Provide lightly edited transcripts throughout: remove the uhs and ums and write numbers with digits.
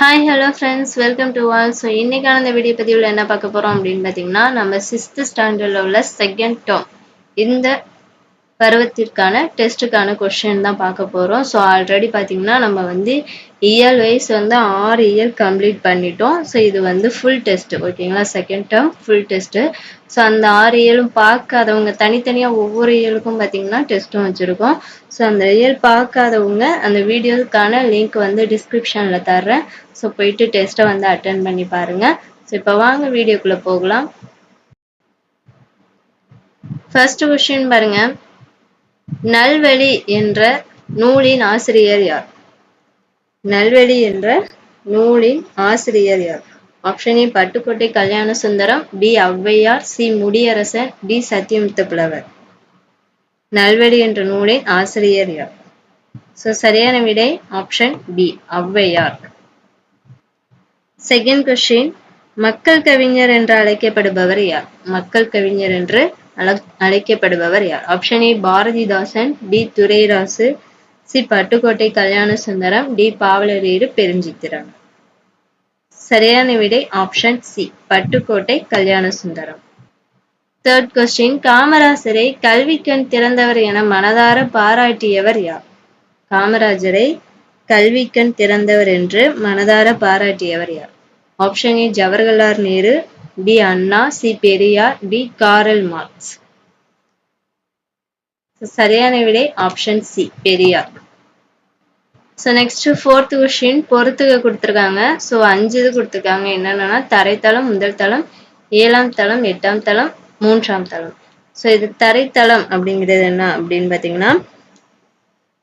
Hi hello friends, welcome to all. So இன்னைக்கான இந்த video பதிவில் என்ன பார்க்க போகிறோம் அப்படின்னு பார்த்தீங்கன்னா, நம்ம 6th ஸ்டாண்டர்டில் உள்ள செகண்ட் டேர்ம் இந்த பருவத்திற்கான டெஸ்ட்டுக்கான கொஸ்டின் தான் பார்க்க போகிறோம். ஸோ ஆல்ரெடி பார்த்தீங்கன்னா நம்ம இயல் வைஸ் 6 இயல் கம்ப்ளீட் பண்ணிட்டோம். ஸோ இது ஃபுல் டெஸ்ட்டு, ஓகேங்களா? Second term full test. So அந்த 6 இயலும் பார்க்காதவங்க தனித்தனியாக ஒவ்வொரு இயலுக்கும் பார்த்தீங்கன்னா டெஸ்ட்டும் வச்சுருக்கோம். ஸோ அந்த இயல் பார்க்காதவங்க அந்த வீடியோக்கான லிங்க் டிஸ்கிரிப்ஷனில் தர்றேன். ஸோ போயிட்டு டெஸ்ட்டை அட்டென்ட் பண்ணி பாருங்கள். ஸோ இப்போ வாங்க வீடியோக்குள்ளே போகலாம். ஃபர்ஸ்ட் கொஸ்டின் பாருங்க. நல்வழி என்ற நூலின் ஆசிரியர் யார்? நல்வழி என்ற நூலின் ஆசிரியர் யார்? Option A Pattukkottai Kalyana Sundaram, B Avvaiyar, C Mudiyarasan, D Sathiyamutha Pulavar. Nalvazhi என்ற நூலின் ஆசிரியர் யார்? ஸோ சரியான விடை option B Avvaiyar. Second question, மக்கள் கவிஞர் என்று அழைக்கப்படுபவர் யார்? மக்கள் கவிஞர் என்று அழைக்கப்படுபவர் யார்? Option A Bharathidasan, D Durairasu, C Pattukkottai Kalyana Sundaram, D பாவலரேறு பெருஞ்சித்திரன். சரியான விடை option C Pattukkottai Kalyana Sundaram. Third question, காமராஜரை கல்விக்கண் திறந்தவர் என மனதார பாராட்டியவர் யார்? காமராஜரை கல்விக்கண் திறந்தவர் என்று மனதார பாராட்டியவர் யார்? Option A Jawaharlal Nehru, B Anna, C Periyar, D Karl Marx. சரியான விடை option C Periyar. So next fourth question, பொறுத்துக கொடுத்துருக்காங்க. ஸோ 5 இது கொடுத்துருக்காங்க. என்னென்னா தரைத்தளம், முதல் தளம், 7ஆம் தளம், 8ஆம் தளம், 3ஆம் தளம். ஸோ இது தரைத்தளம் அப்படிங்கிறது என்ன அப்படின்னு பார்த்தீங்கன்னா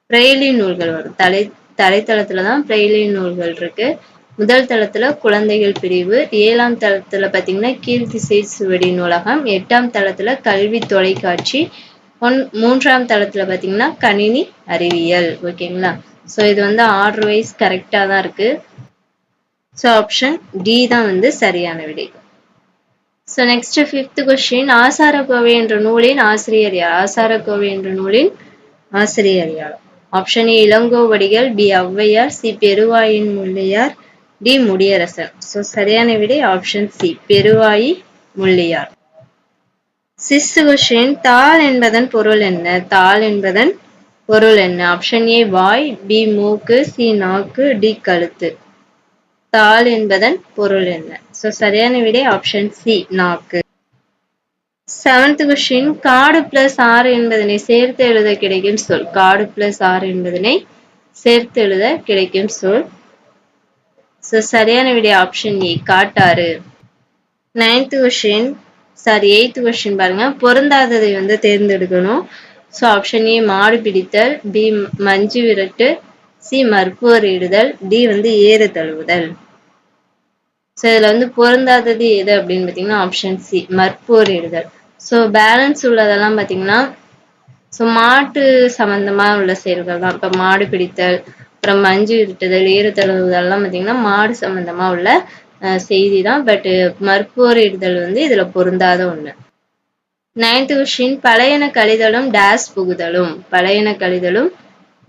பிரெய்லி நூல்கள் வரும். தரைத்தளத்துல தான் பிரெய்லி நூல்கள் இருக்கு. முதல் தளத்துல குழந்தைகள் பிரிவு, 7ஆம் தளத்துல பார்த்தீங்கன்னா கீழ்த்திசை சுவடி நூலகம், 8ஆம் தளத்துல கல்வி தொலைக்காட்சி, 3ஆம் தளத்துல பார்த்தீங்கன்னா கணினி அறிவியல். ஓகேங்களா? ஸோ இது ஆர்டர் வைஸ் கரெக்டாக தான் இருக்கு. ஸோ ஆப்ஷன் டி தான் சரியான விடை. So next fifth question, Acharakkovai என்ற நூலின் ஆசிரியர் யார்? ஆசாரக்கோவை என்ற நூலின் ஆசிரியர் யார்? Option A Ilangovadigal, B Avvaiyar, C Peruvayin Mulliyar, D Mudiyarasan. So சரியான விடை option C Peruvayi Mulliyar. Sixth question, தாள் என்பதன் பொருள் என்ன? தாள் என்பதன் பொருள் என்ன? ஆப்ஷன் ஏ வாய், பி மூக்கு, சி நாக்கு, டி கழுத்து. தாள் என்பதன் பொருள் என்ன? ஸோ சரியான விடை ஆப்ஷன் சி நாக்கு. செவன்த் கொஸ்டின், காடு பிளஸ் 6 என்பதனை சேர்த்து எழுத கிடைக்கும் சொல். காடு பிளஸ் 6 என்பதனை சேர்த்து எழுத கிடைக்கும் சொல். ஸோ சரியான விடை option A Kattar. Eighth question பாருங்க. பொருந்தாததை தேர்ந்தெடுக்கணும். ஸோ ஆப்ஷன் ஏ மாடு பிடித்தல், பி மஞ்சு விரட்டு, சி மற்போர் இடுதல், டி ஏறு தழுவுதல். ஸோ இதுல பொருந்தாதது எது அப்படின்னு பார்த்தீங்கன்னா ஆப்ஷன் சி மற்போர் இடுதல். ஸோ பேலன்ஸ் உள்ளதெல்லாம் பார்த்தீங்கன்னா ஸோ மாட்டு சம்பந்தமா உள்ள செயல்கள் தான். இப்போ மாடு பிடித்தல், அப்புறம் மஞ்சு விரட்டுதல், ஏறு தழுவுதல்லாம் பார்த்தீங்கன்னா மாடு சம்பந்தமா உள்ள செய்தி தான். பட் மற்போர் இடுதல் இதுல பொருந்தாத ஒண்ணு. 9th கொஸ்டின், பழையன கழிதலும் டேஸ் புகுதலும். பழையன கழிதலும்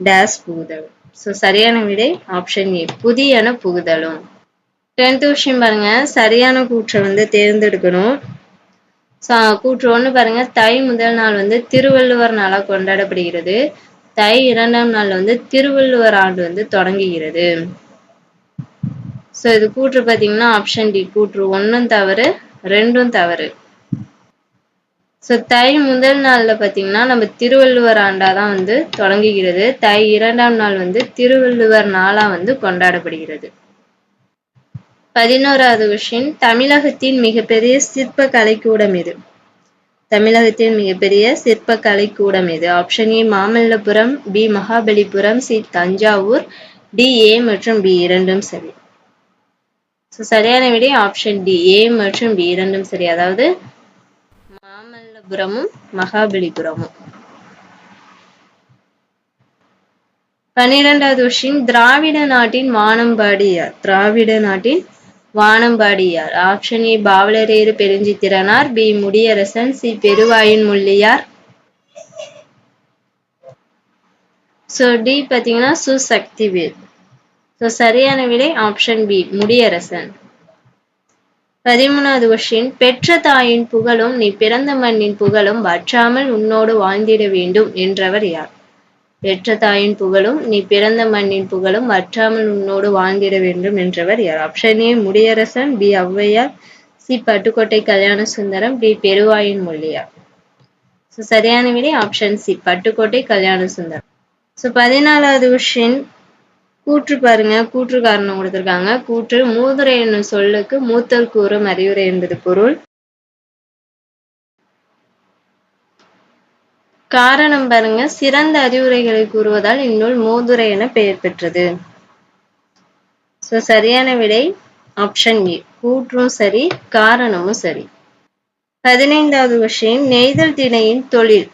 டேஸ் புகுதலும். ஸோ சரியான விடை ஆப்ஷன் ஏ புதியன புகுதலும். 10th கொஸ்டின் பாருங்க. சரியான கூற்றை தேர்ந்தெடுக்கணும். கூற்று 1 பாருங்க. தை முதல் நாள் திருவள்ளுவர் நாளா கொண்டாடப்படுகிறது. தை 2ஆம் நாள் திருவள்ளுவர் ஆண்டு தொடங்குகிறது. ஸோ இது கூற்று பார்த்தீங்கன்னா ஆப்ஷன் டி கூற்று 1ம் தவறு, 2ம் தவறு. ஸோ தை முதல் நாள்ல பார்த்தீங்கன்னா நம்ம திருவள்ளுவர் ஆண்டாதான் தொடங்குகிறது. தை 2ஆம் நாள் திருவள்ளுவர் நாளா கொண்டாடப்படுகிறது. 11வது கொஸ்டின், தமிழகத்தின் மிகப்பெரிய சிற்ப கலைக்கூடம் எது? தமிழகத்தின் மிகப்பெரிய சிற்ப கலைக்கூடம் எது? Option A Mamallapuram, B Mahabalipuram, C Thanjavur, D A மற்றும் பி இரண்டும் சரி. ஸோ சரியான விடை ஆப்ஷன் டி ஏ மற்றும் பி இரண்டும் சரி. அதாவது மாமல்லபுரமும் மகாபலிபுரமும். 12வது கொஸ்டின், திராவிட நாட்டின் வானம்பாடி யார்? திராவிட நாட்டின் வானம்பாடி யார்? Option A Pavalareru Perunchithiranar, B Mudiyarasan, C Peruvayin Mulliyar. So D பார்த்தீங்கன்னா சுசக்திவேல். ஸோ சரியான விடை ஆப்ஷன் பி முடியரசன். 13வது கொஸ்டின், பெற்ற தாயின் புகழும் நீ பிறந்த மண்ணின் புகழும் வற்றாமல் உன்னோடு வாழ்ந்திட வேண்டும் என்றவர் யார்? பெற்ற தாயின் புகழும் நீ பிறந்த மண்ணின் புகழும் வற்றாமல் உன்னோடு வாழ்ந்திட வேண்டும் என்றவர் யார்? Option A Mudiyarasan, B Avvaiyar, C Pattukkottai Kalyana Sundaram, D Peruvayin Moliyar. So சரியான விடை option C Pattukkottai Kalyana Sundaram. So 14வது question, கூற்று பாருங்க, கூற்று காரணம் கொடுத்திருக்காங்க. கூற்று, மூதுரை என்னும் சொல்லுக்கு மூத்தல் கூறும் அறிவுரை என்பது பொருள். காரணம் பாருங்க, சிறந்த அறிவுரைகளை கூறுவதால் இந்நூல் மூதுரை என பெயர் பெற்றது. ஸோ சரியான விடை ஆப்ஷன் ஏ, கூற்றும் சரி காரணமும் சரி. 15வது கொஸ்டின், நெய்தல் திணையின் தொழில்.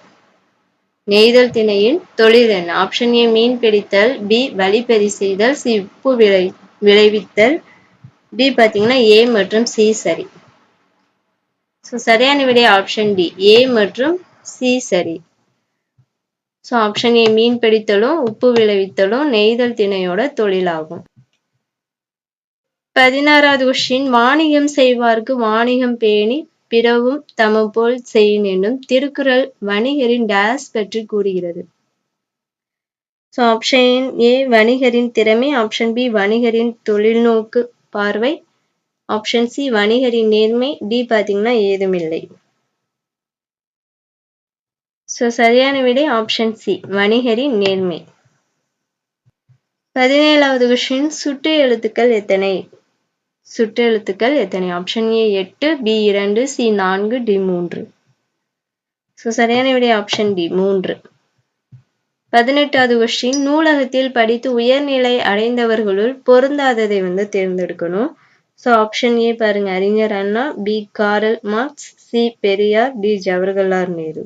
நெய்தல் திணையின் தொழில் என்ன? ஆப்ஷன் ஏ மீன் பிடித்தல், பி வழிப்பறி செய்தல், சி உப்பு விளைவித்தல், டி பாத்தீங்கன்னா ஏ மற்றும் சி சரி. ஸோ சரியான விடை ஆப்ஷன் டி ஏ மற்றும் சி சரி. ஸோ ஆப்ஷன் ஏ மீன் பிடித்தலும் உப்பு விளைவித்தலும் நெய்தல் திணையோட தொழிலாகும். 16வது கொஸ்டின், வாணிகம் செய்வார்க்கு வாணிகம் பேணி பிறவும் தம போல் செய்யின் என்னும் திருக்குறள் வணிகரின் டேஸ் பற்றி கூறுகிறது. ஸோ ஆப்ஷன் ஏ வணிகரின் திறமை, ஆப்ஷன் பி வணிகரின் தொழில்நோக்கு பார்வை, ஆப்ஷன் சி வணிகரின் நேர்மை, டி பாத்தீங்கன்னா ஏதுமில்லை. ஸோ சரியான விடை ஆப்ஷன் சி வணிகரின் நேர்மை. 17வது கொஸ்டின், சுட்டு எழுத்துக்கள் எத்தனை? சுட்டு எழுத்துக்கள் எத்தனை? Option A 8, B 2, C 4, D 3. So சரியான விடை ஆப்ஷன் டி 3. 18வது கொஸ்டின், நூலகத்தில் படித்து உயர்நிலை அடைந்தவர்களுள் பொருந்தாததை தேர்ந்தெடுக்கணும். ஸோ ஆப்ஷன் ஏ பாருங்க Arignar Anna, B Karl Marx, C Periyar, D Jawaharlal Nehru.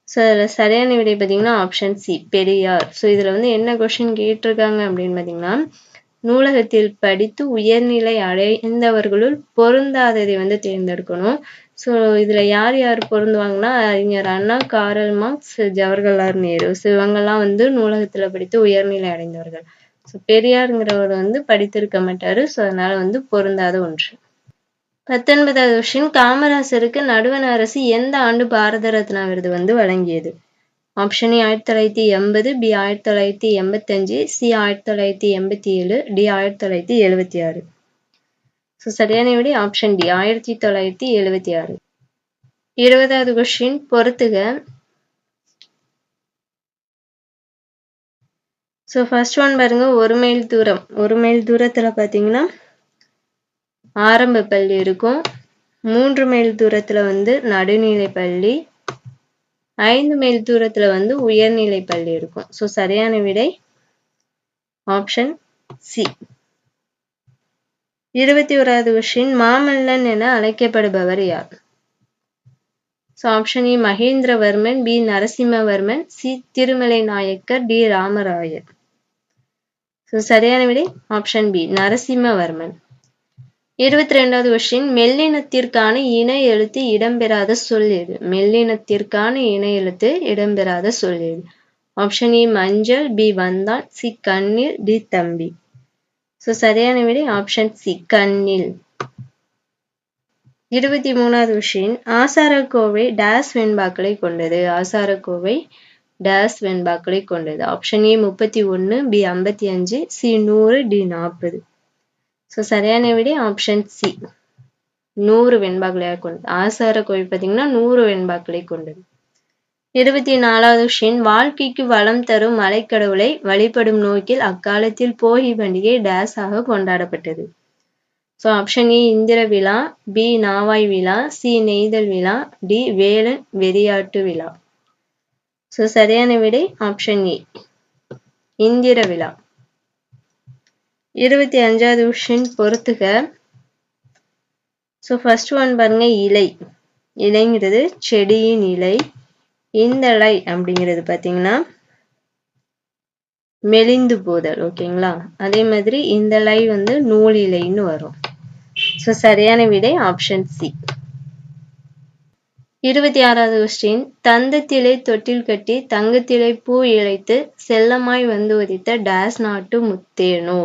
So அதில் சரியான விடை பார்த்தீங்கன்னா ஆப்ஷன் சி பெரியார். ஸோ இதில் என்ன கொஸ்டின் கேட்டிருக்காங்க அப்படின்னு பார்த்தீங்கன்னா, நூலகத்தில் படித்து உயர்நிலை அடைந்தவர்களுள் பொருந்தாததை தேர்ந்தெடுக்கணும். ஸோ இதில் யார் யார் பொருந்துவாங்கன்னா Arignar Anna, Karl Marx, Jawaharlal Nehru. So இவங்கெல்லாம் நூலகத்தில் படித்து உயர்நிலை அடைந்தவர்கள். ஸோ பெரியாருங்கிறவர் படித்திருக்க மாட்டாரு. ஸோ அதனால பொருந்தாத ஒன்று. 19வது கொஸ்டின், காமராசருக்கு நடுவண் அரசு எந்த ஆண்டு பாரத ரத்னா விருது வழங்கியது? Option A 1980, B 1985, C 1987, D 1976. So சரியான விடை ஆப்ஷன் டி 1976. 20வது கொஸ்டின், பொறுத்துக. ஸோ ஃபர்ஸ்ட் ஒன் பாருங்க, 1 மைல் தூரம். 1 மைல் தூரத்தில் பார்த்தீங்கன்னா ஆரம்ப பள்ளி இருக்கும். 3 மைல் தூரத்தில் நடுநிலை பள்ளி, 5 மைல் தூரத்துல உயர்நிலை பள்ளி இருக்கும். ஸோ சரியான விடை ஆப்ஷன் சி. 21வது கொஸ்டின், மாமல்லன் என அழைக்கப்படுபவர் யார்? So option A Mahendravarman, B Narasimhavarman, C Thirumalai Nayakkar, D Ramarayar. So சரியான விடை ஆப்ஷன் பி நரசிம்மவர்மன். 22வது கொஸ்டின், மெல்லினத்திற்கான இணை எழுத்து இடம்பெறாத சொல் எது? மெல்லினத்திற்கான இணை எழுத்து இடம்பெறாத சொல் எது? ஆப்ஷன் ஏ மஞ்சள், பி வந்தான், சி கண்ணில், டி தம்பி. ஸோ சரியான விடை ஆப்ஷன் சி கண்ணில். 23வது கொஸ்டின், ஆசாரக்கோவை டேஸ் வெண்பாக்களை கொண்டது. ஆசாரக்கோவை டேஸ் வெண்பாக்களை கொண்டது. Option A 31, B 55, C 100, D 40. So சரியான விடை ஆப்ஷன் சி 100 வெண்பாக்களை கொண்டது. ஆசாரக்கோவை பார்த்தீங்கன்னா 100 வெண்பாக்களை கொண்டது. 24வது கொஸ்டின், வாழ்க்கைக்கு வளம் தரும் மலைக்கடவுளை வழிபடும் நோக்கில் அக்காலத்தில் போகி பண்டிகை டேஸ் ஆக கொண்டாடப்பட்டது. ஸோ ஆப்ஷன் ஏ இந்திர விழா, பி நாவாய் விழா, சி நெய்தல் விழா, டி வேலன் வெறியாட்டு விழா. ஸோ சரியான விடை ஆப்ஷன் ஏ இந்திர விழா. 25வது கொஸ்டின், பொறுத்துக. ஸோ ஃபர்ஸ்ட் ஒன் பாருங்க, இலை. இலைங்கிறது செடியின் இலை. இந்தலை அப்படிங்கிறது பார்த்தீங்கன்னா மெலிந்து போதல். ஓகேங்களா? அதே மாதிரி இந்தலை நூல் இலைன்னு வரும். ஸோ சரியான விடை ஆப்ஷன் சி. 26வது கொஸ்டின் தந்தத்திலே தொட்டில் கட்டி தங்கத்திலே பூ இழைத்து செல்லமாய் வந்து உதித்த டேஸ் நாட்டு முத்தேனோ.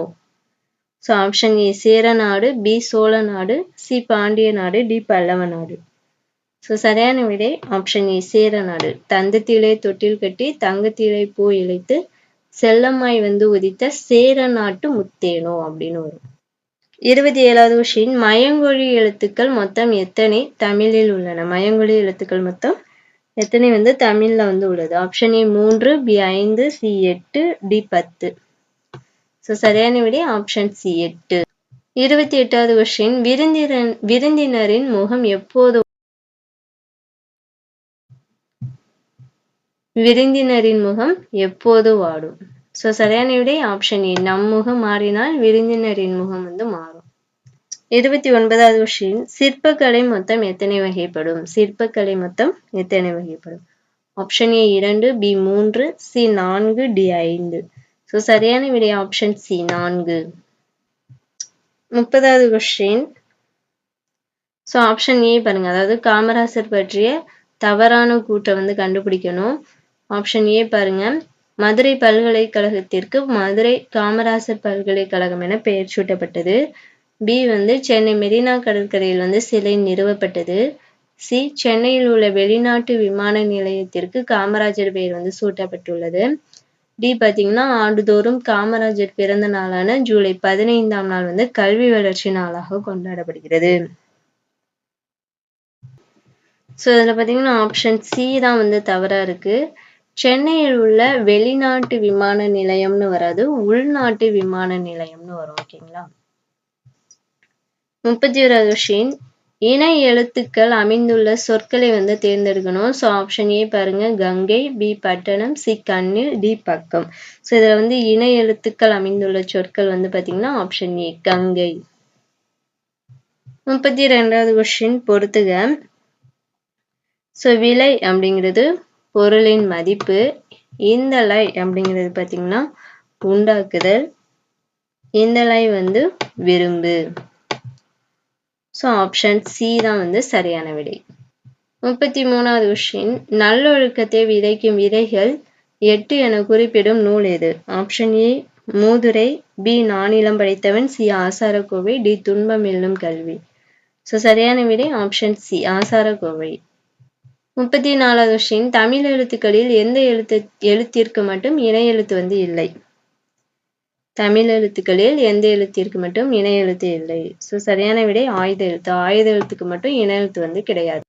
ஸோ ஆப்ஷன் ஏ சேர நாடு, பி சோழ நாடு, சி பாண்டிய நாடு, டி பல்லவ நாடு. ஸோ சரியான விடை ஆப்ஷன் ஏ சேர நாடு. தந்தத்திலே தொட்டில் கட்டி தங்கத்திலே பூ இழைத்து செல்லமாய் வந்து உதித்த சேர நாட்டு முத்தேனோ அப்படின்னு வரும். 27வது கொஸ்டின் மயங்கொழி எழுத்துக்கள் மொத்தம் எத்தனை தமிழில் உள்ளன? மயங்கொழி எழுத்துக்கள் மொத்தம் எத்தனை வந்து தமிழ்ல வந்து உள்ளது? Option A 3, B 5, C 8, D 10. So சரியான விடை ஆப்ஷன் சி 8. 28வது கொஸ்டின் விருந்தினரின் முகம் எப்போது விருந்தினரின் முகம் எப்போது வாடும்? ஸோ சரியான விடை ஆப்ஷன் ஏ நம் முகம் மாறினால் விருந்தினரின் முகம் வந்து மாறும். 29வது கொஸ்டின் சிற்பக்கலை மொத்தம் எத்தனை வகைப்படும்? சிற்பக்கலை மொத்தம் எத்தனை வகைப்படும்? Option A 2, B 3, C 4, D 5. So சரியான விடை ஆப்ஷன் சி 4. 30வது கொஸ்டின் ஸோ ஆப்ஷன் ஏ பாருங்க, அதாவது காமராசர் பற்றிய தவறான கூற்றை வந்து கண்டுபிடிக்கணும். ஆப்ஷன் ஏ பாருங்க, மதுரை பல்கலைக்கழகத்திற்கு மதுரை காமராசர் பல்கலைக்கழகம் என பெயர் சூட்டப்பட்டது. பி வந்து சென்னை மெரினா கடற்கரையில் வந்து சிலை நிறுவப்பட்டது. சி சென்னையில் உள்ள வெளிநாட்டு விமான நிலையத்திற்கு காமராஜர் பெயர் வந்து சூட்டப்பட்டுள்ளது. டி பார்த்தீங்கன்னா ஆண்டுதோறும் காமராஜர் பிறந்த நாளான ஜூலை 15ஆம் நாள் வந்து கல்வி வளர்ச்சி நாளாக கொண்டாடப்படுகிறது. ஸோ இதில் பார்த்தீங்கன்னா ஆப்ஷன் சி தான் வந்து தவறா இருக்கு. சென்னையில் உள்ள வெளிநாட்டு விமான நிலையம்னு வராது, உள்நாட்டு விமான நிலையம்னு வரும். ஓகேங்களா. 31வது கொஸ்டின் இணை எழுத்துக்கள் அமைந்துள்ள சொற்களை வந்து தேர்ந்தெடுக்கணும். ஸோ ஆப்ஷன் ஏ பாருங்க கங்கை, பி பட்டணம், சி கண்ணில், டி பக்கம். ஸோ இதில் வந்து இணை எழுத்துக்கள் அமைந்துள்ள சொற்கள் வந்து பார்த்தீங்கன்னா ஆப்ஷன் ஏ கங்கை. 32வது கொஸ்டின் பொறுத்துக. ஸோ விலை அப்படிங்கிறது பொருளின் மதிப்பு, இந்தலை அப்படிங்கிறது பார்த்தீங்கன்னா உண்டாக்குதல், இந்தலை வந்து விரும்பு. ஸோ ஆப்ஷன் சி தான் வந்து சரியான விடை. 33வது கொஸ்டின் நல்லொழுக்கத்தை விதைக்கும் விதைகள் 8 என குறிப்பிடும் நூல் எது? ஆப்ஷன் ஏ மூதுரை, பி நானிலம் படைத்தவன், சி ஆசாரக்கோவை, டி துன்பம் வெல்லும் கல்வி. ஸோ சரியான விடை ஆப்ஷன் சி ஆசாரக்கோவை. 34வது கொஸ்டின் தமிழ் எழுத்துக்களில் எந்த எழுத்திற்கு மட்டும் இணை எழுத்து வந்து இல்லை? தமிழ் எழுத்துக்களில் எந்த எழுத்திற்கு மட்டும் இணை எழுத்து இல்லை? ஸோ சரியான விடை ஆயுத எழுத்து. ஆயுத எழுத்துக்கு மட்டும் இணை எழுத்து வந்து கிடையாது.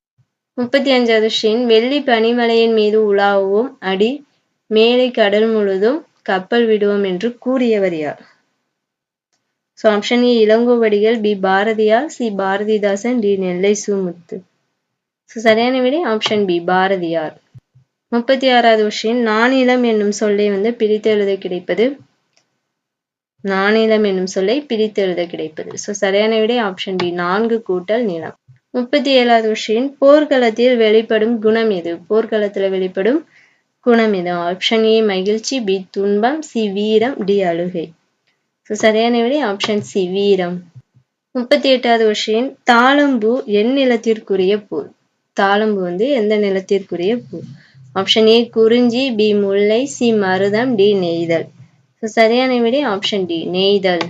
35வது கொஸ்டின் வெள்ளி பனிமலையின் மீது உலாவும் அடி மேலை கடல் முழுதும் கப்பல் விடுவோம் என்று கூறியவர் யார்? So option A Ilangovadigal, B Bharathiyar, C Bharathidasan, D Nellai Sumuthu. So சரியான விடை ஆப்ஷன் பி பாரதியார். 36வது கொஸ்டின் நானிலம் என்னும் சொல்லை வந்து பிரித்து எழுத கிடைப்பது? நானிலம் என்னும் சொல்லை பிரித்து எழுத கிடைப்பது. ஸோ சரியான விடை ஆப்ஷன் பி 4 கூட்டல் நிலம். 37வது கொஸ்டின் போர்க்களத்தில் வெளிப்படும் குணம் எது? போர்க்களத்தில் வெளிப்படும் குணம் எது? ஆப்ஷன் ஏ மகிழ்ச்சி, பி துன்பம், சி வீரம், டி அழுகை. ஸோ சரியான விடை ஆப்ஷன் சி வீரம். 38வது கொஸ்டின் தாளம்பூ எந்நிலத்திற்குரிய பூ? தாளம்பூ வந்து எந்த நிலத்திற்குரிய பூ? ஆப்ஷன் ஏ குறிஞ்சி, பி முல்லை, சி மருதம், டி நெய்தல். ஸோ சரியான விடை ஆப்ஷன் டி நெய்தல்.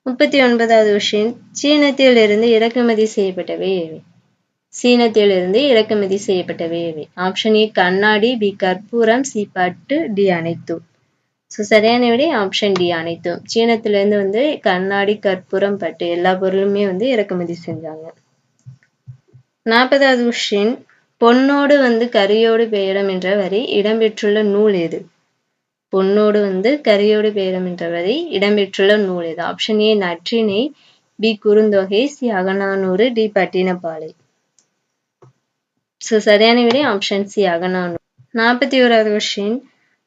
39வது கொஸ்டின் சீனத்தில் இருந்து இறக்குமதி செய்யப்பட்டவை எவை? சீனத்தில் இருந்து இறக்குமதி செய்யப்பட்டவை எவை? ஆப்ஷன் ஏ கண்ணாடி, பி கற்பூரம், சி பட்டு, டி அனைத்தும். ஸோ சரியான விடை ஆப்ஷன் டி அனைத்தும். சீனத்திலிருந்து வந்து கண்ணாடி, கற்பூரம், பட்டு எல்லா பொருளுமே வந்து இறக்குமதி செஞ்சாங்க. 40வது கொஸ்டின் பொன்னோடு வந்து கரியோடு பெயரும் என்ற வரி இடம்பெற்றுள்ள நூல் எது? பொன்னோடு வந்து கரியோடு பெயரும் என்ற வரி இடம்பெற்றுள்ள நூல் எது? Option A Natrinai, B Kurunthogai, C Agananuru, D Pattinappalai. So சரியான விடை ஆப்ஷன் சி அகநானூறு. 41வது கொஸ்டின்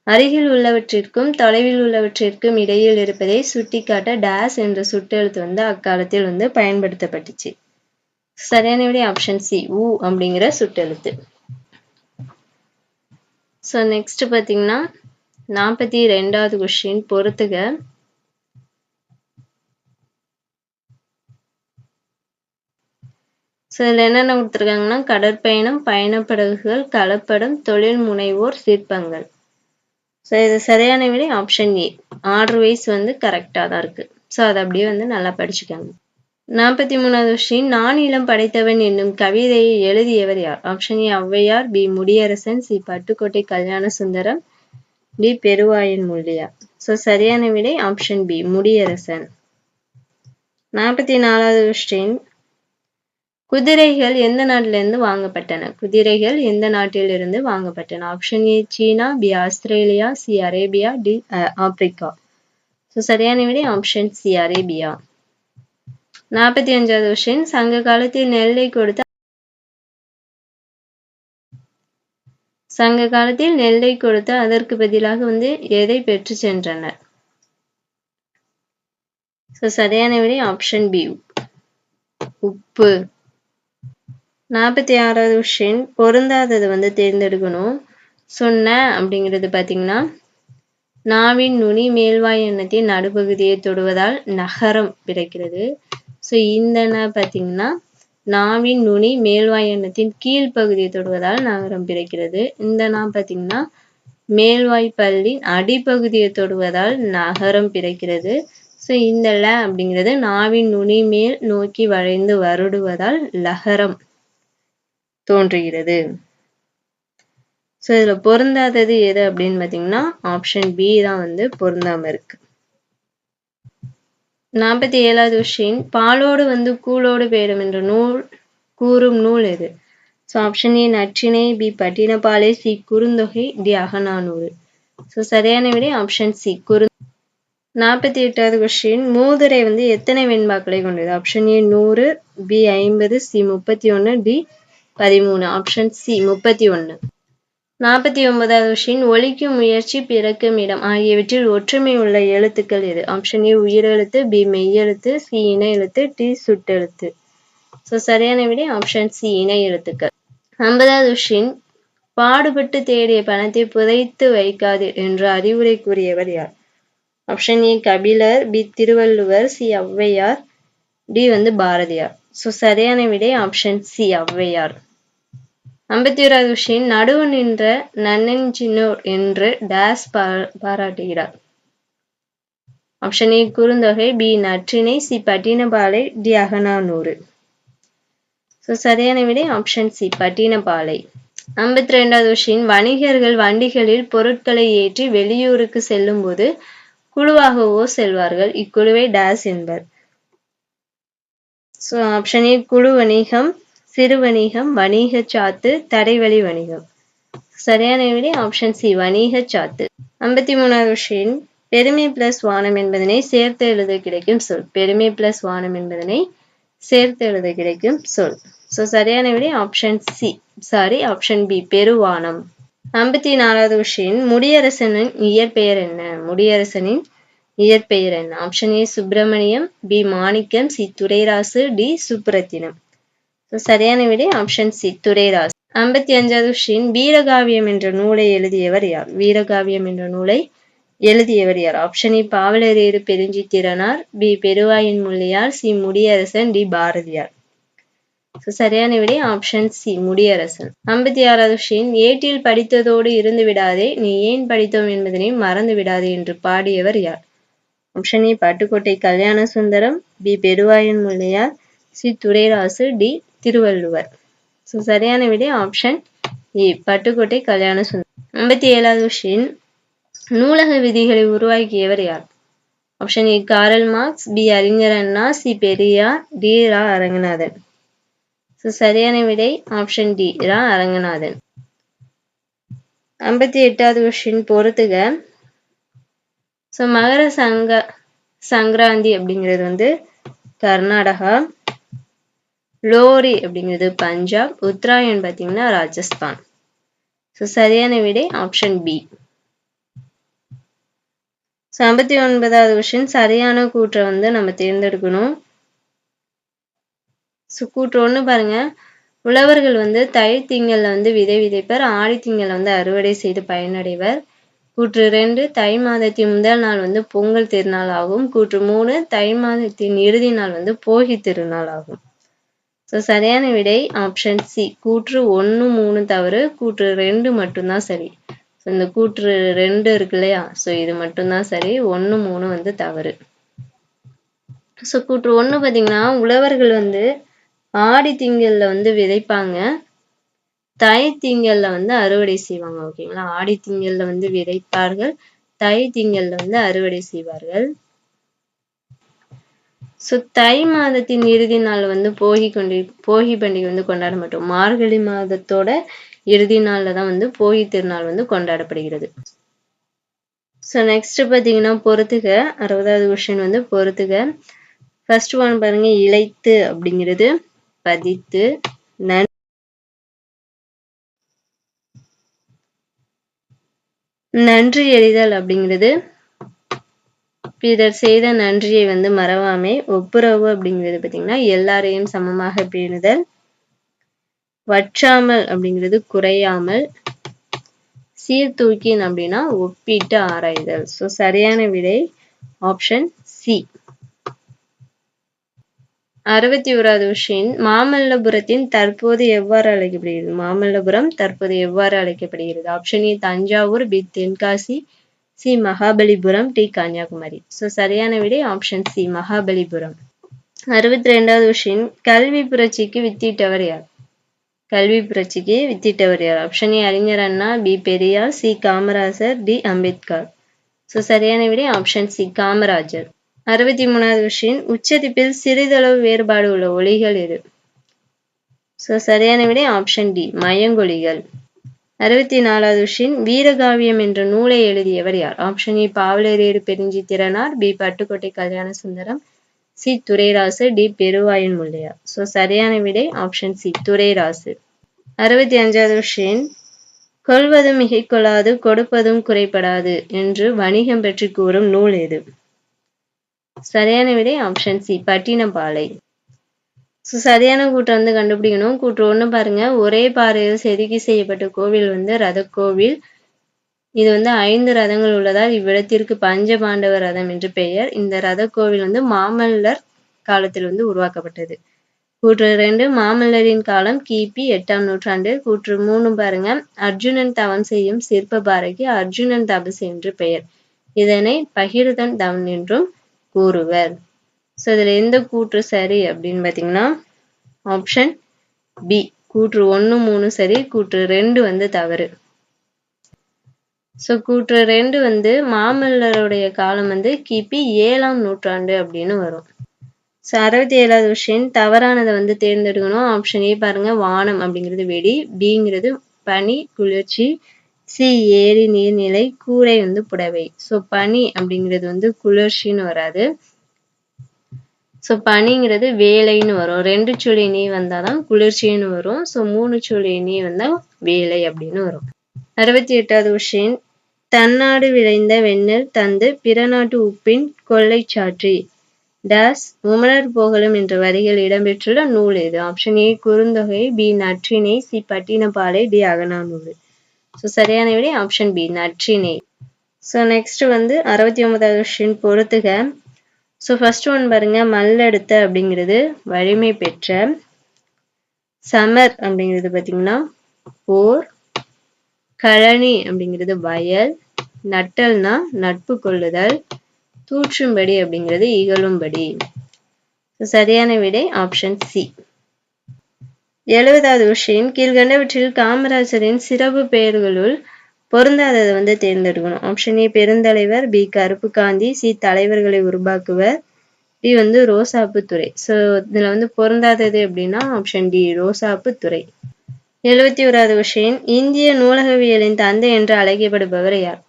அருகில் உள்ளவற்றிற்கும் தொலைவில் உள்ளவற்றிற்கும் இடையில் இருப்பதை சுட்டிக்காட்ட டேஸ் என்ற சுட்டெழுத்து வந்து அக்காலத்தில் வந்து பயன்படுத்தப்பட்டுச்சு. சரியான விடை ஆப்ஷன் சி ஊ அப்படிங்கிற சுட்டெழுத்து. ஸோ நெக்ஸ்ட் பார்த்தீங்கன்னா 42வது கொஸ்டின் பொறுத்துக. ஸோ இதில் என்னென்ன கொடுத்துருக்காங்கன்னா கடற்பயணம், பயணப்படகுகள், கலப்படம், தொழில் முனைவோர், சிற்பங்கள். ஸோ இது சரியான விடை ஆப்ஷன் ஏ. ஆர்டர் வைஸ் வந்து கரெக்டாக தான் இருக்கு. ஸோ அதை அப்படியே வந்து நல்லா படிச்சுக்காங்க. 43வது கொஸ்டின், நான் இளம் படைத்தவன் என்னும் கவிதையை எழுதியவர் யார்? Option A Avvaiyar, B Mudiyarasan, C Pattukkottai Kalyana Sundaram, D Peruvayan Mulliyar. So சரியான விடை ஆப்ஷன் பி முடியரசன். 44வது கொஸ்டின், குதிரைகள் எந்த நாட்டிலிருந்து வாங்கப்பட்டன? குதிரைகள் எந்த நாட்டிலிருந்து வாங்கப்பட்டன? Option A China, B Australia, C Arabia, D Africa. So சரியான விடை ஆப்ஷன் சி அரேபியா. 45வது கொஸ்டின், சங்க காலத்தில் நெல்லை கொடுத்து அதற்கு பதிலாக வந்து எதை பெற்று சென்றனர்? ஸோ சரியான விடை ஆப்ஷன் பி உப்பு. 46வது கொஸ்டின், பொருந்தாதது வந்து தேர்ந்தெடுக்கணும். சொன்ன அப்படிங்கிறது பார்த்தீங்கன்னா, நாவின் நுனி மேல்வாய் எண்ணத்தின் நடுப்பகுதியை தொடுவதால் நகரம் பிறக்கிறது. ஸோ இந்த பார்த்தீங்கன்னா, நாவின் நுனி மேல்வாய் எண்ணத்தின் கீழ்ப்பகுதியை தொடுவதால் நகரம் பிறக்கிறது. இந்த பார்த்தீங்கன்னா, மேல்வாய் பல்லின் அடிப்பகுதியை தொடுவதால் நகரம் பிறக்கிறது. ஸோ இந்த அப்படிங்கிறது நாவின் நுனி மேல் நோக்கி வளைந்து வருடுவதால் லகரம் தோன்றுகிறது. ஸோ இதுல பொருந்தாதது எது அப்படின்னு பார்த்தீங்கன்னா ஆப்ஷன் பி தான் வந்து பொருந்தாம இருக்கு. 47வது கொஸ்டின், பாலோடு வந்து கூழோடு பேடும் என்ற கூறும் நூல் எது? So option A Natrinai, B Pattinappalai, C Kurunthogai, D Agananuru. So சரியான விடை ஆப்ஷன் சி 48வது கொஸ்டின், மூதுரை வந்து எத்தனை வெண்பாக்களை கொண்டது? Option A 100, B 50, C 31, D 13. Option C 31. 49வது கொஸ்டின், ஒலிக்கும் முயற்சி, பிறக்கும் இடம் ஆகியவற்றில் ஒற்றுமை உள்ள எழுத்துக்கள் எது? ஆப்ஷன் ஏ உயிரெழுத்து, பி மெய்யெழுத்து, சி இணை எழுத்து, டி சுட்டெழுத்து. ஸோ சரியான விடை ஆப்ஷன் சி இணை எழுத்துக்கள். 50வது கொஸ்டின், பாடுபட்டு தேடிய பணத்தை புதைத்து வைக்காது என்று அறிவுரை கூறியவர் யார்? Option A Kabilar, B Thiruvalluvar, C Avvaiyar, D வந்து பாரதியார். ஸோ சரியான விடை ஆப்ஷன் சி ஔவையார். 51வது கொஸ்டின், நடுவு நின்ற நன்னெஞ்சினோர் என்று டேஸ் பாராட்டுகிறார்? Option A Kurunthogai, B Natrinai, C Pattinappalai, D Agananuru. So சரியான விடை ஆப்ஷன் சி பட்டினப்பாலை. 52வது கொஸ்டின், வணிகர்கள் வண்டிகளில் பொருட்களை ஏற்றி வெளியூருக்கு செல்லும் போது குழுவாகவோ செல்வார்கள். இக்குழுவை டேஸ் என்பர்? ஸோ ஆப்ஷன் ஏ குழு வணிகம், சிறு வணிகம், வணிக சாத்து, தடைவழி வணிகம். சரியான விடை ஆப்ஷன் சி வணிக சாத்து. 53வது கொஸ்டின், பெருமை பிளஸ் வானம் என்பதனை சேர்த்து எழுத கிடைக்கும் சொல். பெருமை பிளஸ் வானம் என்பதனை சேர்த்து எழுத கிடைக்கும் சொல். ஸோ சரியான விடை ஆப்ஷன் சி ஆப்ஷன் பி பெருவானம். 54வது கொஸ்டின், முடியரசனின் இயற்பெயர் என்ன? முடியரசனின் இயற்பெயர் என்ன? Option A Subramaniam, B Manickam, C Durairasu, D Subbarathinam. சரியான விடை ஆப்ஷன் சி துரைராசு. 55வது கொஸ்டின், வீரகாவியம் என்ற நூலை எழுதியவர் யார்? வீரகாவியம் என்ற நூலை எழுதியவர் யார்? Option A Pavalareru Perunchithiranar, B Peruvayin Mulliyar, C Mudiyarasan, D Bharathiyar. சரியான விடை ஆப்ஷன் சி முடியரசன். 56வது கொஸ்டின், ஏட்டில் படித்ததோடு இருந்து விடாதே, நீ ஏன் படித்தோம் என்பதனை மறந்து விடாதே என்று பாடியவர் யார்? Option A Pattukkottai Kalyana Sundaram, B Peruvayin Mulliyar, C Durairasu, D Thiruvalluvar. சரியான விடை option A Pattukkottai Kalyana Sundaram. 57வது question, நூலக விதிகளை உருவாக்கியவர் யார்? Option A Karl Marx, B Arignar Anna, C Periyar, D Ra Aranganathan. சரியான விடை ஆப்ஷன் டி ரா அரங்கநாதன். 58வது கொஸ்டின் பொறுத்துக. மகர சங்கராந்தி அப்படிங்கிறது வந்து கர்நாடகா, லோரி அப்படிங்கிறது பஞ்சாப், உத்தராயன் பார்த்தீங்கன்னா ராஜஸ்தான். சரியான விடை ஆப்ஷன் பி. 59வது கொஸ்டின், சரியான கூற்றை வந்து நம்ம தேர்ந்தெடுக்கணும். கூற்று 1 பாருங்க, உழவர்கள் வந்து தை திங்கள்ல வந்து விதை விதைப்பர், ஆடி திங்கள் வந்து அறுவடை செய்து பயனடைவர். கூற்று 2, தை மாதத்தின் முதல் நாள் வந்து பொங்கல் திருநாள் ஆகும். கூற்று 3, தை மாதத்தின் இறுதி நாள் வந்து போகி திருநாள் ஆகும். ஸோ சரியான விடை ஆப்ஷன் சி. கூற்று 1, 3 தவறு, கூற்று 2 மட்டும்தான் சரி. ஸோ இந்த கூற்று 2 இருக்கு இல்லையா, ஸோ இது மட்டும்தான் சரி, 1, 3 வந்து தவறு. ஸோ கூற்று 1 பார்த்தீங்கன்னா, உழவர்கள் வந்து ஆடி திங்கள்ல வந்து விதைப்பாங்க, தை திங்கள்ல வந்து அறுவடை செய்வாங்க. ஓகேங்களா, ஆடி திங்கள்ல வந்து விதைப்பார்கள், தை திங்கள்ல வந்து அறுவடை செய்வார்கள். ஸோ தை மாதத்தின் இறுதி நாள் வந்து போகி பண்டிகை வந்து கொண்டாட மாட்டோம். மார்கழி மாதத்தோட இறுதி நாள்ல தான் வந்து போகி திருநாள் வந்து கொண்டாடப்படுகிறது. ஸோ நெக்ஸ்ட் பார்த்தீங்கன்னா பொறுத்துக. 60வது கொஸ்டின் வந்து பொறுத்துக. ஃபர்ஸ்ட் ஒன் பாருங்க, இளைத்து அப்படிங்கிறது பதித்து, நன்றி எறிதல் அப்படிங்கிறது பிறர் செய்த நன்றியை வந்து மறவாமை, ஒப்புரவு அப்படிங்கிறது பார்த்தீங்கன்னா எல்லாரையும் சமமாக பேணுதல், வற்றாமல் அப்படிங்கிறது குறையாமல், சீர்தூக்கின் அப்படின்னா ஒப்பிட்டு ஆராய்தல். ஸோ சரியான விடை ஆப்ஷன் சி. 61வது கொஸ்டின், மாமல்லபுரத்தின் தற்போது எவ்வாறு அழைக்கப்படுகிறது? மாமல்லபுரம் தற்போது எவ்வாறு அழைக்கப்படுகிறது? Option A Thanjavur, B Tenkasi, C Mahabalipuram, D Kanniyakumari. So சரியான விடை ஆப்ஷன் சி மகாபலிபுரம். 62வது கொஸ்டின், கல்வி புரட்சிக்கு வித்திட்டவர் யார்? கல்வி புரட்சிக்கு வித்திட்டவர் யார்? Option A Arignar Anna, B Periyar, C Kamarajar, D Ambedkar. So சரியான விடை ஆப்ஷன் சி காமராஜர். 63வது கொஸ்டின், உச்சரிப்பில் சிறிதளவு வேறுபாடு உள்ள ஒலிகள் எது? ஸோ சரியான விடை ஆப்ஷன் டி மயங்கொலிகள். 64வது கொஸ்டின், வீரகாவியம் என்ற நூலை எழுதியவர் யார்? Option A Pavalareru Perunchithiranar, B Pattukkottai Kalyana Sundaram, C Durairasu, D Peruvayan Mullaiyar. So சரியான விடை ஆப்ஷன் சி துரைராசு. 65வது கொஸ்டின், கொள்வதும் மிகை கொள்ளாது கொடுப்பதும் குறைபடாது என்று வணிகம் பற்றி கூறும் நூல் எது? சரியான விடை ஆப்ஷன் சி பட்டினப்பாலை. ஸோ சரியான கூற்று வந்து கண்டுபிடிக்கணும். கூற்று 1 பாருங்க, ஒரே பாறையில் செதுக்கி செய்யப்பட்ட கோவில் வந்து ரதக்கோவில். இது வந்து 5 ரதங்கள் உள்ளதால் இவ்விடத்திற்கு பஞ்சபாண்டவர் ரதம் என்று பெயர். இந்த ரதக்கோவில் வந்து மாமல்லர் காலத்தில் வந்து உருவாக்கப்பட்டது. கூற்று 2, மாமல்லரின் காலம் கிபி 8ஆம் நூற்றாண்டு. கூற்று 3 பாருங்க, அர்ஜுனன் தவம் செய்யும் சிற்ப பாறைக்கு அர்ஜுனன் தபசு என்று பெயர். இதனை பகிர்தன் தவம் என்றும் கூறுவர். ஸோ இதுல எந்த கூற்று சரி அப்படின்னு பார்த்தீங்கன்னா ஆப்ஷன் பி. கூற்று 1, 3 சரி, கூற்று 2 வந்து தவறு. ஸோ கூற்று 2 வந்து மாமல்லருடைய காலம் வந்து கிபி 7ஆம் நூற்றாண்டு அப்படின்னு வரும். ஸோ 67வது கொஸ்டின், தவறானதை வந்து தேர்ந்தெடுக்கணும். ஆப்ஷன் ஏ பாருங்க, வானம் அப்படிங்கிறது வெடி, பிங்கிறது பனி குளிர்ச்சி, சி ஏரி நீர்நிலை, கூரை வந்து புடவை. ஸோ பனி அப்படிங்கிறது வந்து குளிர்ச்சின்னு வராது, ஸோ பனிங்கிறது வேலைன்னு வரும். 2 சுழி நீ வந்தாதான் குளிர்ச்சின்னு வரும். ஸோ 3 சுழி நீ வந்தா வேலை அப்படின்னு வரும். 68வது கொஸ்டின், தன்னாடு விளைந்த வெண்ணெல் தந்து பிற நாட்டு உப்பின் கொள்ளை சாற்றி டேஸ் உமணர் போகலும் என்ற வரிகள் இடம்பெற்றுள்ள நூல் எது? Option A Kurunthogai, B Natrinai, C Pattinappalai, D Agananuru. So சரியான விடை option B Natrinai. So next வந்து 69வது கொஸ்டின் பொறுத்துக. ஸோ ஃபர்ஸ்ட் ஒன் பாருங்க, மல்லெடுத்த அப்படிங்கிறது வலிமை பெற்ற, சமர் அப்படிங்கிறது பார்த்தீங்கன்னா போர், கழனி அப்படிங்கிறது வயல், நட்டல்னா நட்பு கொள்ளுதல், தூற்றும்படி அப்படிங்கிறது இகழும்படி. சரியான விடை ஆப்ஷன் சி. 70வது கொஸ்டின், கீழ்கண்டவற்றில் காமராஜரின் சிறப்பு பெயர்களுள் பொருந்தாததை வந்து தேர்ந்தெடுக்கணும். ஆப்ஷன் ஏ பெருந்தலைவர், பி கருப்பு காந்தி, சி தலைவர்களை உருவாக்குவர், டி வந்து ரோசாப்பு துறை. ஸோ இதுல வந்து பொருந்தாதது அப்படின்னா ஆப்ஷன் டி ரோசாப்பு துறை. 71வது கொஸ்டின், இந்திய நூலகவியலின் தந்தை என்று அழைக்கப்படுபவர் யார்?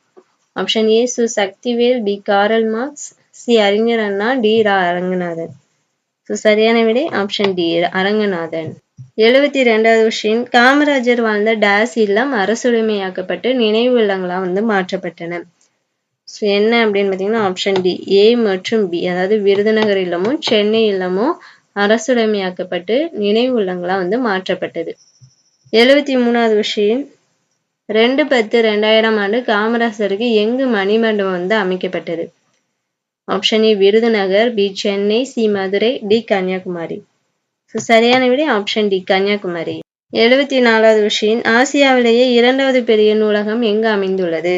Option A Su Sakthivel, B Karl Marx, C Arignar Anna, D Ra Aranganathan. So சரியான விடை ஆப்ஷன் டி அரங்கநாதன். 72வது கொஸ்டின், காமராஜர் வாழ்ந்த டேஸ் இல்லம் அரசுடைமையாக்கப்பட்டு நினைவு இல்லங்களா வந்து மாற்றப்பட்டன. ஸோ என்ன அப்படின்னு பார்த்தீங்கன்னா ஆப்ஷன் டி ஏ மற்றும் பி, அதாவது விருதுநகர் இல்லமும் சென்னை இல்லமும் அரசுடைமையாக்கப்பட்டு நினைவு இல்லங்களா வந்து மாற்றப்பட்டது. 73வது கொஸ்டின், 2/10/2000 ஆண்டு காமராஜருக்கு எங்கு மணிமண்டபம் வந்து அமைக்கப்பட்டது? Option A Virudhunagar, B Chennai, C Madurai, D Kanniyakumari. சரியான விடை ஆப்ஷன் டி கன்னியாகுமரி. 74வது கொஸ்டின் ஆசியாவிலேயே இரண்டாவது பெரிய நூலகம் எங்கு அமைந்துள்ளது?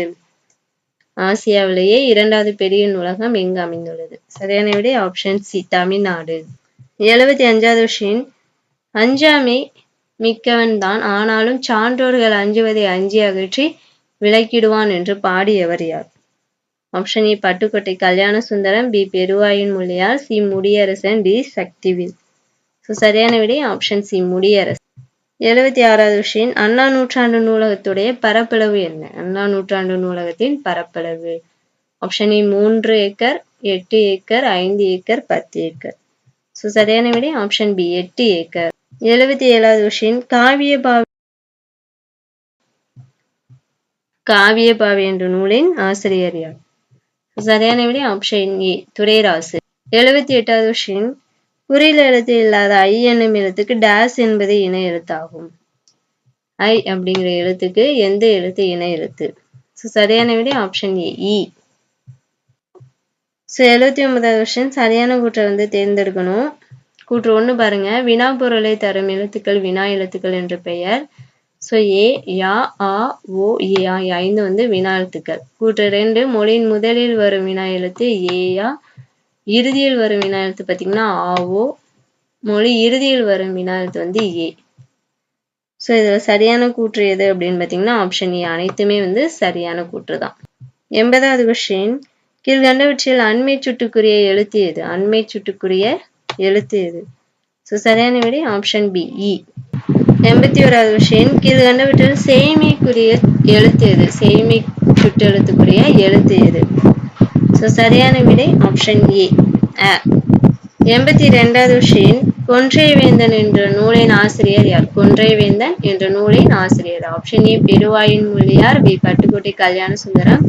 ஆசியாவிலேயே இரண்டாவது பெரிய நூலகம் எங்கு அமைந்துள்ளது? சரியான விடை ஆப்ஷன் சி தமிழ்நாடு. 75வது கொஸ்டின் அஞ்சாமை மிக்கவன் தான் ஆனாலும் சான்றோர்கள் அஞ்சுவதை அஞ்சி அகற்றி விலக்கிடுவான் என்று பாடியவர் யார்? Option A Pattukkottai Kalyana Sundaram, B Peruvayin Mulliyar, C Mudiyarasan, D Sakthivel. சரியான விடை ஆப்ஷன் சி முடியரசன். 76வது கொஸ்டின் அண்ணா நூற்றாண்டு நூலகத்துடைய பரப்பளவு என்ன? அண்ணா நூற்றாண்டு நூலகத்தின் பரப்பளவு option A 3 acre, 8 acre, 5 acre, 10 acre. சரியான விடை ஆப்ஷன் பி 8 ஏக்கர். 77வது கொஸ்டின் காவியபாவை என்ற நூலின் ஆசிரியர் யார்? சரியான விடை ஆப்ஷன் ஏ துரைராசு. 78வது கொஸ்டின் குறில் எழுத்து இல்லாத ஐ என்னும் எழுத்துக்கு டேஸ் என்பது இணை எழுத்தாகும். ஐ அப்படிங்கிற எழுத்துக்கு எந்த எழுத்து இணை எழுத்து? சரியான விடை ஆப்ஷன் ஏ இ. 79வது கொஸ்டின் சரியான கூற்றை தேர்ந்தெடுக்கணும். கூற்று 1 பாருங்க, வினா பொருளை தரும் எழுத்துக்கள் வினா எழுத்துக்கள் என்று பெயர். ஏ யா ஆ ஓ ஏ ஆகிய 5 வினா எழுத்துக்கள். கூற்று 2 மொழியின் முதலில் வரும் வினா எழுத்து ஏயா, இறுதியில் வரும் வினா எழுத்து பார்த்தீங்கன்னா ஆவோ, மொழி இறுதியில் வரும் வினா எழுத்து ஏ. இதுல சரியான கூற்று எது அப்படின்னு பார்த்தீங்கன்னா ஆப்ஷன் ஏ அனைத்துமே சரியான கூற்று தான். 80வது கொஸ்டின் கீழ்கண்டவற்றில் அண்மை சுட்டுக்குரிய எழுத்து எது? அண்மை சுட்டுக்குரிய எழுத்து எது? சரியான விடை ஆப்ஷன் பி இ. 81வது கொஸ்டின் கீழ்கண்டவற்றில் செய்மைக்குரிய எழுத்து எது? செய்மை சுட்டெழுத்துக்குரிய எழுத்து எது? சரியான விடை ஆப்ஷன் ஏ அ. 82வது கொஸ்டின் கொன்றை வேந்தன் என்ற நூலின் ஆசிரியர் யார்? கொன்றை வேந்தன் என்ற நூலின் ஆசிரியர் option A Peruvayin Mulliyar, B Pattukkottai Kalyana Sundaram,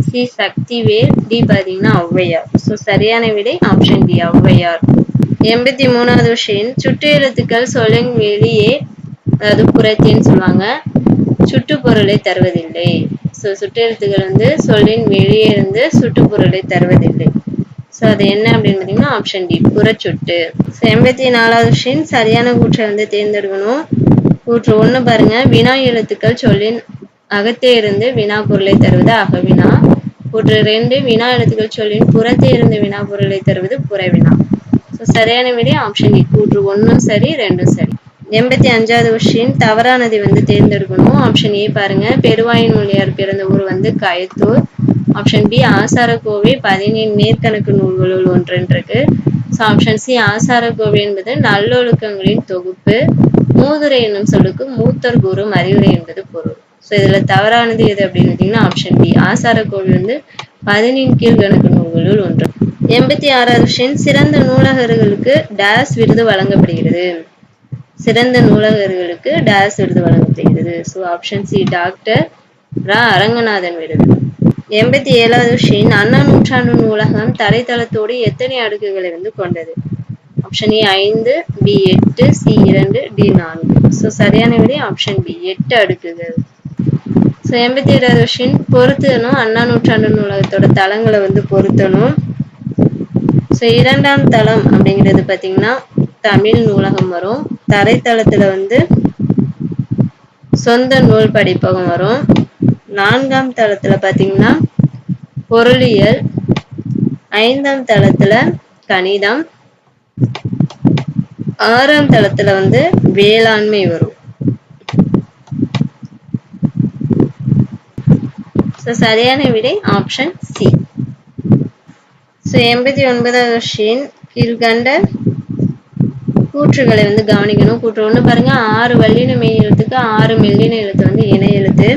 C Sakthivel, D பாத்தீங்கன்னா ஔவையார். சரியான விடை ஆப்ஷன் டி ஔவையார். 83வது கொஸ்டின் சுட்டு எழுத்துக்கள் சொல்லின் வெளியே அதாவது புறத்தேன்னு சொல்லுவாங்க சுட்டு பொருளை தருவதில்லை. சுட்டு எழுத்துக்கள் சொல்லின் வெளியே இருந்து சுட்டு பொருளை தருவதில்லை. அது என்ன அப்படின்னு பார்த்தீங்கன்னா ஆப்ஷன் டி புறச்சுட்டு. 84வது கொஸ்டின் சரியான கூற்றை தேர்ந்தெடுக்கணும். கூற்று 1 பாருங்க, வினா எழுத்துக்கள் சொல்லின் அகத்தே இருந்து வினா பொருளை தருவது அகவினா. கூற்று 2 வினா எழுத்துக்கள் சொல்லின் புறத்தே இருந்து வினா பொருளை தருவது புறவினா. சரியான விடை ஆப்ஷன் டி கூற்று 1 சரி 2 சரி. 85வது கொஸ்டின் தவறானதை தேர்ந்தெடுக்கணும். ஆப்ஷன் ஏ பாருங்க, பெருவாயின் முள்ளியார் பிறந்த ஊர் கயத்தூர். ஆப்ஷன் பி ஆசாரக்கோவை 17 மேற்கணக்கு நூல்களுள் ஒன்றுன்றிருக்கு. ஆப்ஷன் சி ஆசாரக்கோவை என்பது நல்லொழுக்கங்களின் தொகுப்பு. மூதுரை என்னும் சொல்லுக்கு மூத்தர் கூறும் அறிவுரை என்பது பொருள். இதுல தவறானது எது அப்படின்னு பார்த்தீங்கன்னா ஆப்ஷன் பி ஆசாரக்கோவை 17 கீழ்கணக்கு நூல்களுள் ஒன்று. 86வது கொஸ்டின் சிறந்த நூலகர்களுக்கு டேஸ் விருது வழங்கப்படுகிறது? சிறந்த நூலகர்களுக்கு டேஸ் விருது வழங்கப்படுகிறது. ஆப்ஷன் சி டாக்டர் அரங்கநாதன் விருது. 87வது கொஸ்டின் அண்ணா நூற்றாண்டு நூலகம் தரைத்தளத்தோடு எத்தனை அடுக்குகளை கொண்டது? Option A 5, B 8, C 2, D 4. சரியான விடை ஆப்ஷன் பி 8 அடுக்குகள். 87வது கொஸ்டின் பொருத்தணும் அண்ணா நூற்றாண்டு நூலகத்தோட தளங்களை பொருத்தணும். இரண்டாம் தளம் அப்படிங்கிறது பார்த்தீங்கன்னா தமிழ் நூலகம் வரும். தரைத்தளத்துல சொந்த நூல் படிப்பகம் வரும். 4ஆம் தளத்துல பார்த்தீங்கன்னா பொருளியல், 5ஆம் தளத்துல கணிதம், 6ஆம் தளத்துல வேளாண்மை வரும். சரியான விடை ஆப்ஷன் சி. 89வது கொஸ்டின் கீழ்கண்ட கூற்றுகளை கவனிக்கணும். கூற்று 1 பாருங்க, 6 வல்லின மெய் எழுத்துக்கு 6 மெல்லின எழுத்து இணை எழுத்து.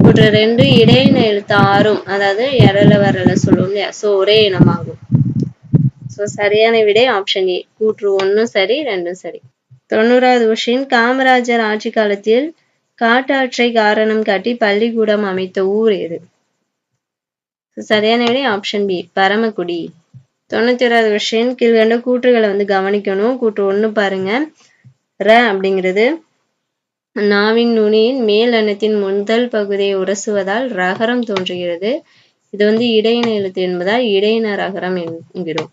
கூற்று 2 இடையின எழுத்து 6 அதாவது எரல வரல சொல்லுவோம் இல்லையா, ஒரே இனமாகும். சரியான விடை ஆப்ஷன் ஏ கூற்று 1 சரி 2 சரி. 90வது கொஸ்டின் காமராஜர் ஆட்சி காலத்தில் காட்டாற்றை காரணம் காட்டி பள்ளிக்கூடம் அமைத்த ஊர் எது? சரியான விடை ஆப்ஷன் பி பரமக்குடி. 91வது கொஸ்டின் கீழ்கண்ட கூற்றுகளை கவனிக்கணும். கூற்று 1 பாருங்க, ர அப்படிங்கிறது நாவின் நுனியின் மேல் அன்னத்தின் முதல் பகுதியை உரசுவதால் ரகரம் தோன்றுகிறது. இது இடையின எழுத்து என்பதால் இடையின ரகரம் என்கிறோம்.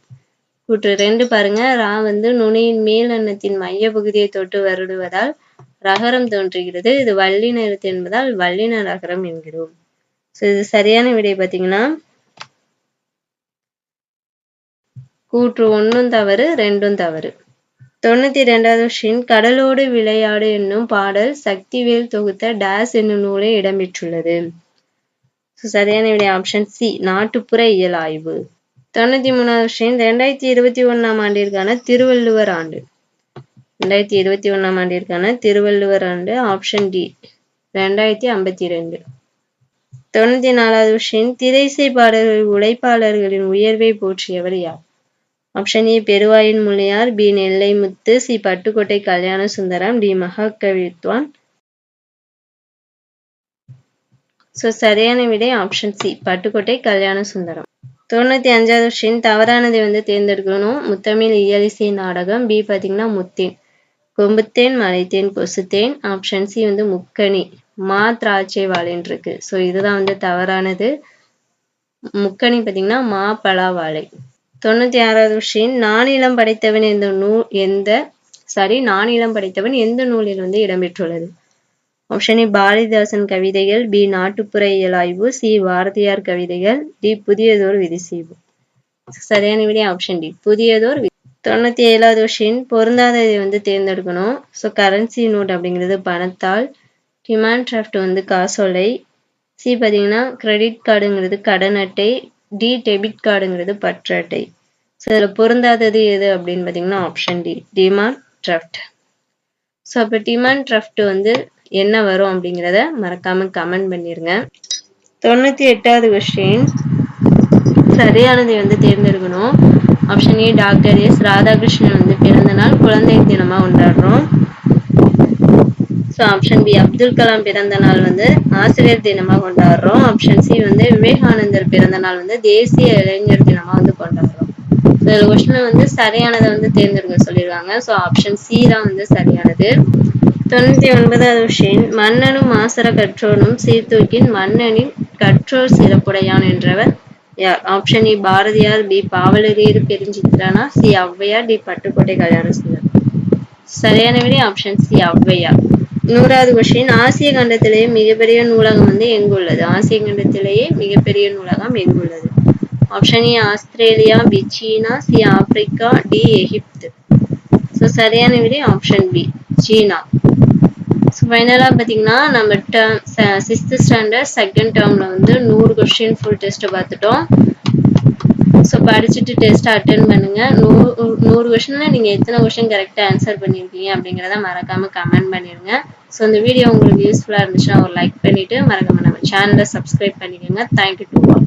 கூற்று 2 பாருங்க. ரா வந்து நுனியின் மேல் அன்னத்தின் மைய பகுதியை தொட்டு வருடுவதால் ரகரம் தோன்றுகிறது. இது வல்லின எழுத்து என்பதால் வல்லின ரகரம் என்கிறோம். ஸோ இது சரியான விடை பார்த்தீங்கன்னா கூற்று 1ம் தவறு 2ம் தவறு. 92வது கொஸ்டின் கடலோடு விளையாடு என்னும் பாடல் சக்திவேல் தொகுத்த டேஸ் என்னும் நூலில் இடம்பெற்றுள்ளது. சரியான விடை ஆப்ஷன் சி நாட்டுப்புற இயல் ஆய்வு. 93வது கொஸ்டின் 2021ஆம் ஆண்டிற்கான திருவள்ளுவர் ஆண்டு. 2021ஆம் ஆண்டிற்கான திருவள்ளுவர் ஆண்டு ஆப்ஷன் டி 2052. 94வது கொஸ்டின் திரைசை பாடல்கள் உழைப்பாளர்களின் உயர்வை போற்றியவர் யார்? Option A Peruvayin Mullaiyar, B Nellai Muthu, C Pattukkottai Kalyana Sundaram, D மகாகவித்வான். So சரியான விடை option C Pattukkottai Kalyana Sundaram. 95வது question தவறானதை வந்து தேர்ந்தெடுக்கணும். முத்தமிழ் இயலிசை நாடகம். பி பார்த்தீங்கன்னா முத்தேன், கொம்புத்தேன், மலைத்தேன், கொசுத்தேன். ஆப்ஷன் சி வந்து முக்கணி, மா திராட்சை வாழைன்னு இருக்கு. ஸோ இதுதான் வந்து தவறானது. முக்கணி பார்த்தீங்கன்னா மா பலா வாழை. 96வது கொஸ்டின் நானிலம் படைத்தவன் எந்த நூலில் வந்து இடம்பெற்றுள்ளது? ஆப்ஷன் ஏ பாரதிதாசன் கவிதைகள், பி நாட்டுப்புற இயல் ஆய்வு, சி பாரதியார் கவிதைகள், டி புதியதோர் விதிசீவு. சரியான விடை ஆப்ஷன் டி புதியதோர். 97வது கொஸ்டின் பொருந்தாததை வந்து தேர்ந்தெடுக்கணும். ஸோ கரன்சி நோட் அப்படிங்கிறது பணத்தாள், டிமாண்ட் டிராஃப்ட் வந்து காசோலை, சி பார்த்தீங்கன்னா கிரெடிட் கார்டுங்கிறது கடன் அட்டை, டி டெபிட் கார்டுங்கிறது பற்று அட்டை. ஸோ இதில் பொருந்தாதது எது அப்படின்னு பார்த்தீங்கன்னா option D demand draft. So அப்போ டிமாண்ட் டிராஃப்ட் வந்து என்ன வரும் அப்படிங்கிறத மறக்காம கமெண்ட் பண்ணிருங்க. 98வது கொஸ்டின் சரியானதை வந்து தேர்ந்தெடுக்கணும். Option A doctor S Radhakrishnan வந்து பிறந்த நாள் குழந்தை தினமா கொண்டாடுறோம். So option B Abdul Kalam பிறந்த நாள் வந்து ஆசிரியர் தினமா கொண்டாடுறோம். ஆப்ஷன் சி வந்து விவேகானந்தர் பிறந்த நாள் வந்து தேசிய இளைஞர் தினமா வந்து கொண்டாடுறோம். ஸோ இந்த கொஸ்டின் வந்து சரியானதை வந்து தேர்ந்தெடுக்க சொல்லியிருக்காங்க. ஸோ ஆப்ஷன் சி தான் வந்து சரியானது. 99வது கொஸ்டின் மன்னனும் மாசற கற்றோனும் சீர்தூக்கின் மன்னனின் கற்றோர் சிறப்புடையான் என்றவர் யார்? Option A Bharathiyar, B Pavalareru Perunchithiranar, C Avvaiyar, D Pattukkottai Kalyana Sundaram. சரியான விடை ஆப்ஷன் சி ஔவையார். 100வது கொஸ்டின் ஆசிய கண்டத்திலேயே மிகப்பெரிய நூலகம் வந்து எங்குள்ளது? ஆசிய கண்டத்திலேயே மிகப்பெரிய நூலகம் எங்குள்ளது? Option A Australia, B China, C Africa, D Egypt. So சரியான விடை ஆப்ஷன் பி சீனா. ஸோ ஃபைனலாக பார்த்தீங்கன்னா நம்ம 6th ஸ்டாண்டர்ட் செகண்ட் டேர்மில் வந்து 100 கொஸ்டின் ஃபுல் டெஸ்ட்டை பார்த்துட்டோம். ஸோ படிச்சுட்டு டெஸ்ட்டை அட்டென்ட் பண்ணுங்க. 100 கொஸ்டினில் நீங்கள் எத்தனை கொஸ்டின் கரெக்டாக ஆன்சர் பண்ணியிருக்கீங்க அப்படிங்கிறத மறக்காமல் கமெண்ட் பண்ணிடுங்க. ஸோ இந்த வீடியோ உங்களுக்கு யூஸ்ஃபுல்லாக இருந்துச்சுன்னா ஒரு லைக் பண்ணிவிட்டு மறக்காமல் நம்ம சேனலை சப்ஸ்கிரைப் பண்ணிக்கோங்க. Thank you to all.